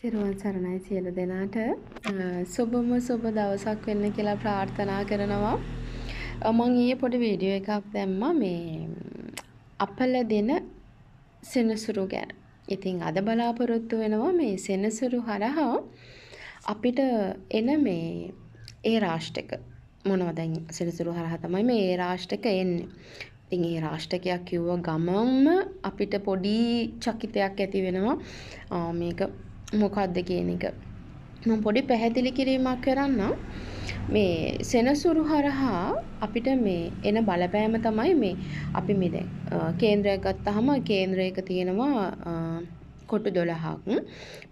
තෙරුවන් සරණයි සියලු දෙනාට සුබම සුබ දවසක් වෙන්න කියලා ප්‍රාර්ථනා කරනවා. මම ඊයේ පොඩි වීඩියෝ එකක් දැම්මා මේ අපල දෙන සෙනසුරු ගැන. ඉතින් අද බලාපොරොත්තු වෙනවා මේ සෙනසුරු හරහා අපිට එන මේ ඒ රාෂ්ටක මොනවද සෙනසුරු හරහා තමයි මේ ඒ රාෂ්ටක එන්නේ. ඉතින් ඒ රාෂ්ටකයක් කිව්ව ගමන්ම අපිට පොඩි චකිතයක් ඇති වෙනවා. මේක මොකක්ද කියන එක මම පොඩි පැහැදිලි කිරීමක් කරන්නම්. මේ සෙනසුරු හරහා අපිට මේ එන බලපෑම තමයි මේ අපි මේ දැන් කේන්ද්‍රයක් ගත්තාම කේන්ද්‍රයක තියෙනවා කොටු 12ක්.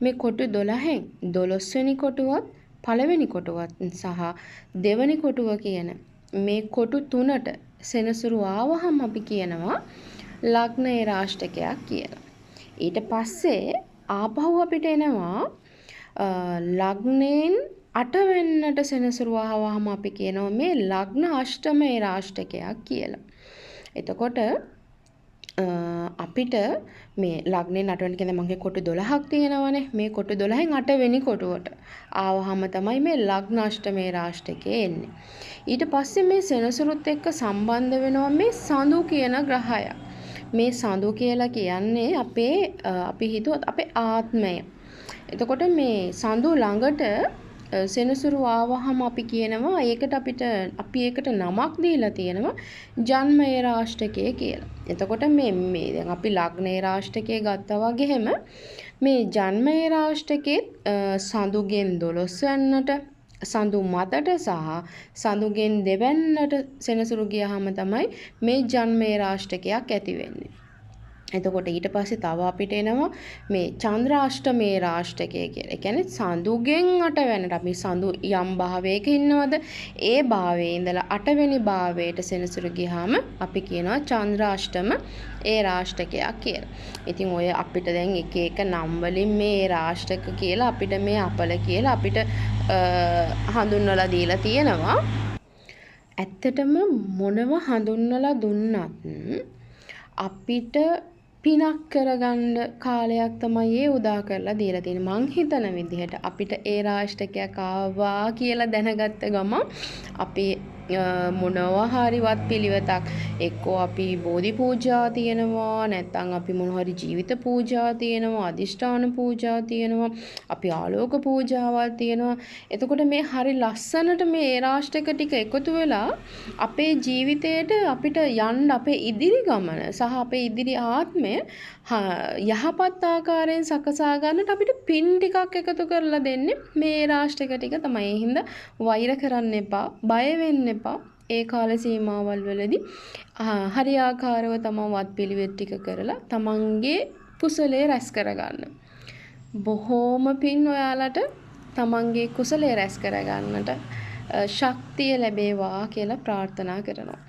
මේ කොටු 12න් 12 වෙනි කොටුවත් පළවෙනි කොටුවත් සහ දෙවෙනි කොටුව කියන මේ කොටු තුනට සෙනසුරු ආවහම අපි කියනවා ලග්නයේ රාෂ්ටකයක් කියලා. ඊට පස්සේ ආපහු අපිට එනවා ලග්නයෙන් 8 වෙන්නට සෙනසුරු ආවහම අපි කියනවා මේ ලග්න අෂ්ටමයේ රාෂ්ටකයක් කියලා. එතකොට අපිට මේ ලග්නයෙන් 8 වෙනි කියන්නේ මගේ කොටු 12ක් තියෙනවනේ. මේ කොටු 12න් 8 වෙනි කොටුවට ආවහම තමයි මේ ලග්න අෂ්ටමයේ රාෂ්ටකය එන්නේ. ඊට පස්සේ මේ සෙනසුරුත් එක්ක සම්බන්ධ වෙනවා මේ සඳු කියන ග්‍රහය. මේ සඳු කියලා කියන්නේ අපේ අපි හිතුවත් අපේ ආත්මය. එතකොට මේ සඳු ළඟට සෙනසුරු ආවහම අපි කියනවා ඒකට අපි ඒකට නමක් දීලා තියෙනවා ජන්මයේ රාෂ්ටකය කියලා. එතකොට මේ දැන් අපි ලග්නයේ රාෂ්ටකය ගත්තා වගේම මේ ජන්මයේ රාෂ්ටකේ සඳුගෙන් 12 වෙන්නට සඳු මතට සහ සඳුගෙන් දෙවැන්නට සෙනසුරු ගියාම තමයි මේ ජන්මයේ රාෂ්ටකයක් ඇති වෙන්නේ. එතකොට ඊට පස්සේ තව අපිට එනවා මේ චන්ද්‍රාෂ්ටමයේ රාෂ්ටකය කියලා. ඒ කියන්නේ සඳුගෙන් 8 වෙනට අපි සඳු යම් භාවයක ඉන්නවද ඒ භාවයේ ඉඳලා 8 වෙනි භාවයට සෙනසුරු ගියාම අපි කියනවා චන්ද්‍රාෂ්ටම ඒ රාෂ්ටකයක් කියලා. ඉතින් ඔය අපිට දැන් එක එක නම් වලින් මේ රාෂ්ටක කියලා අපිට මේ අපල කියලා අපිට හඳුන්වලා දීලා තියෙනවා. ඇත්තටම මොනව හඳුන්වලා දුන්නත් අපිට පිනක් කරගන්න කාලයක් තමයි ඒ උදා කරලා දීලා තියෙන්නේ. මං හිතන විදිහට අපිට ඒ රාෂ්ටකයක් ආවා කියලා දැනගත්ත ගමන් අපි මොනවා හරිවත් පිළිවෙතක් එක්කෝ අපි බෝධි පූජා තියෙනවා නැත්නම් අපි මොනවා හරි ජීවිත පූජා තියෙනවා අදිෂ්ඨාන පූජා තියෙනවා අපි ආලෝක පූජාවල් තියෙනවා. එතකොට මේ හරි ලස්සනට මේ රාෂ්ටක ටික එකතු වෙලා අපේ ජීවිතේට අපිට යන්න අපේ ඉදිරි ගමන සහ අපේ ඉදිරි ආත්මය යහපත් ආකාරයෙන් සකසා ගන්නට අපිට පින් ටිකක් එකතු කරලා දෙන්නේ මේ රාෂ්ටක ටික තමයි. ඒ හින්දා වෛර කරන්න එපා, බය වෙන්න එපා. ඒ කාල සීමාවල් වලදී හරියාකාරව තමන් වත් පිළිවෙත් ටික කරලා තමන්ගේ කුසලයේ රැස් කරගන්න. බොහෝම පින් ඔයාලට තමන්ගේ කුසලයේ රැස් කරගන්නට ශක්තිය ලැබේවා කියලා ප්‍රාර්ථනා කරනවා.